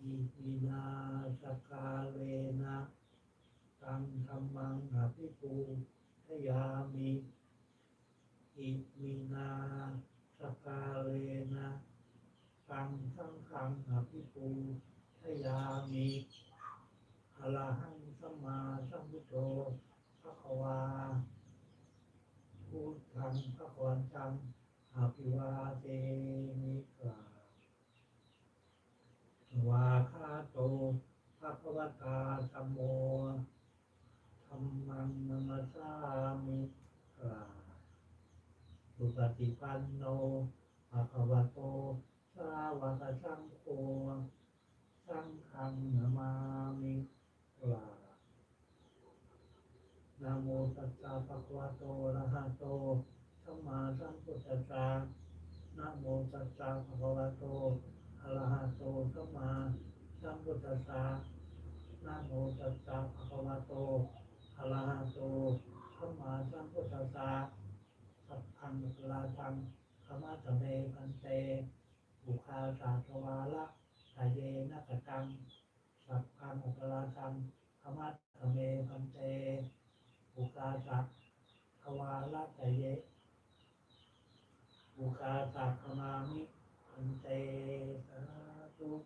อิมินาสกาเลนะตังธัมมังอภิปูชยามิอิมินาสกาเลนะตังสังฆังอภิปูชยามิอะระหังสัมมาสัมพุทโธภะคะวาพุทธังภะคะวันตังอภิวาเทมิกาวาคาโตภะคะวตาธัมโมธัมมังนัมสสามิกาสุปฏิปันโนภะคะวะโตสาวกสังโฆสังฆังนามามิกานะโมตัสสะภะคะวะโตอะระหะโตสัมมาสัมพุทธัสสะนะโมตัสสะภะคะวะโตอะระหะโตสัมมาสัมพุทธัสสะนะโมตัสสะภะคะวะโตอะระหะโตสัมมาสัมพุทธัสสะสัพพังสลาทังขมัสสะเมพันเตบุคาสาสวาละทะเยนะกตังสัพพังสลาทังขมัสสะเมพันเตบุคาสาสวาละทะเยบุคาสาขมามิพันเตส